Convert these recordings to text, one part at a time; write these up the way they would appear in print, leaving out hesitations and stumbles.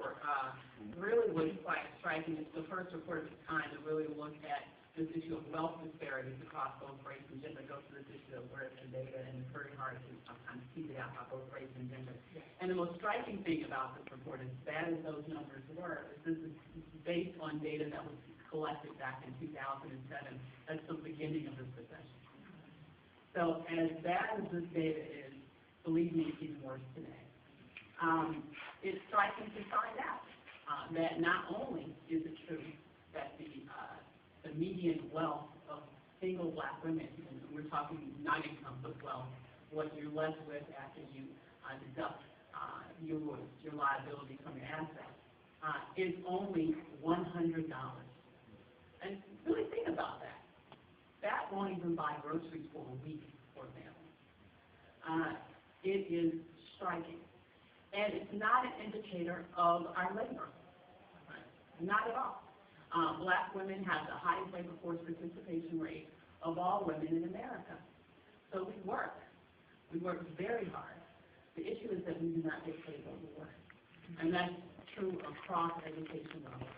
report really was quite striking. It's the first report of its kind to really look at this issue of wealth disparities across both race and gender. It goes to this issue of where's the data, and it's very hard to sometimes tease it out by both race and gender. And the most striking thing about this report, as bad as those numbers were, is this is based on data that was collected back in 2007. That's the beginning of this recession. So as bad as this data is, believe me, it's even worse today. It's striking to find out that not only is it true that the median wealth of single black women, and we're talking not income but wealth, what you're left with after you deduct your liability from your assets, is only $100. And really think about that. That won't even buy groceries for a week, for example. It is striking. And it's not an indicator of our labor. Right? Not at all. Black women have the highest labor force participation rate of all women in America. So we work. We work very hard. The issue is that we do not get paid what we work. And that's true across education levels.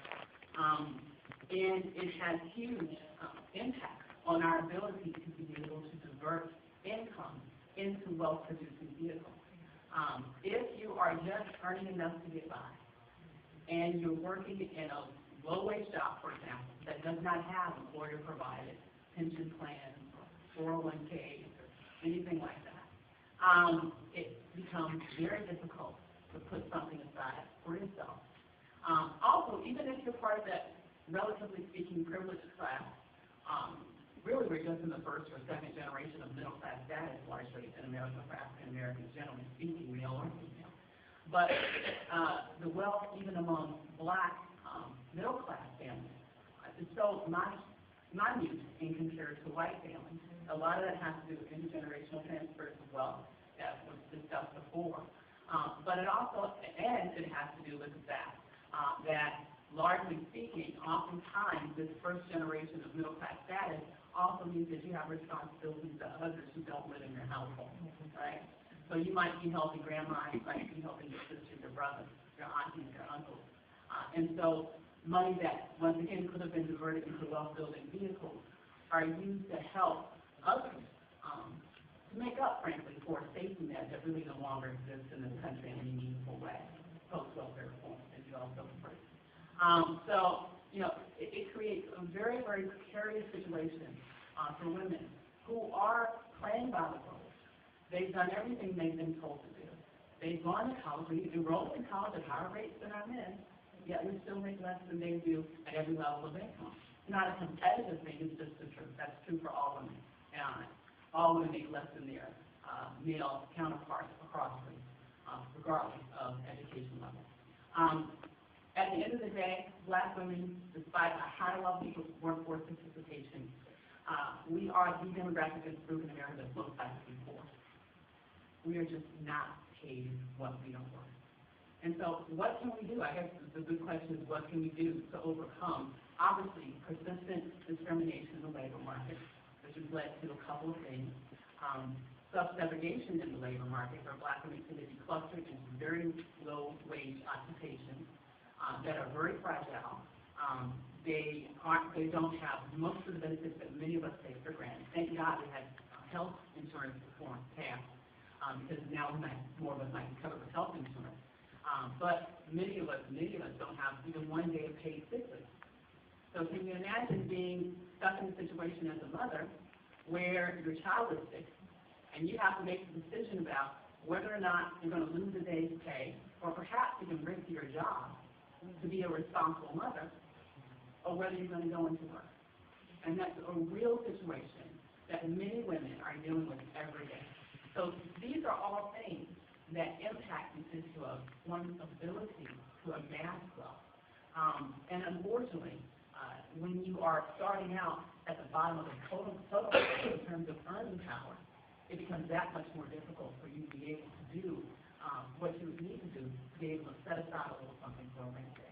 And it has huge impact on our ability to be able to divert income into wealth-producing vehicles. If you are just earning enough to get by, and you're working in a low-wage job, for example, that does not have employer-provided pension plans or 401ks or anything like that, it becomes very difficult to put something aside for yourself. Also, even if you're part of that, relatively speaking, privileged class, really we're just in the first or second generation of middle-class status, largely in America, for African Americans, generally speaking, male or female. But the wealth, even among black middle-class families, is so minute in comparison to white families. A lot of that has to do with intergenerational transfers of wealth that was discussed before. But it also, and it has to do with the fact that, largely speaking, oftentimes this first generation of middle-class status also means that you have responsibilities to others who don't live in your household, right? So you might be helping grandma, you might be helping your sisters, your brothers, your aunties, your uncles. And so money that, once again, could have been diverted into wealth-building vehicles are used to help others to make up, frankly, for a safety net that really no longer exists in this country in any meaningful way, post-welfare reform, as you also referred to. So, you know, it creates a very, very precarious situation for women who are playing by the rules. They've done everything they've been told to do. They've gone to college, we enrolled in college at higher rates than our men, yet we still make less than they do at every level of income. It's not a competitive thing, it's just the truth. That's true for all women. And all women make less than their male counterparts across race, regardless of education level. At the end of the day, black women, despite a high level of workforce participation, we are the demographic group in America that's most likely to be poor. We are just not paid what we don't work. And so what can we do? I guess the good question is, what can we do to overcome, obviously, persistent discrimination in the labor market, which has led to a couple of things. Subsegregation in the labor market, where black women tend to be clustered into very low-wage occupations that are very fragile. They don't have most of the benefits that many of us take for granted. Thank God we had health insurance reform passed, because now more of us might be covered with health insurance. But many of us don't have even one day of paid sick leave. So can you imagine being stuck in a situation as a mother where your child is sick and you have to make a decision about whether or not you're going to lose a day's pay, or perhaps even risk your job to be a responsible mother, or whether you're going to go into work. And that's a real situation that many women are dealing with every day. So these are all things that impact the issue of one's ability to amass wealth. And unfortunately, when you are starting out at the bottom of the total in terms of earning power, it becomes that much more difficult for you to be able to do what you would need to do to be able to set aside a little something for a rainy day.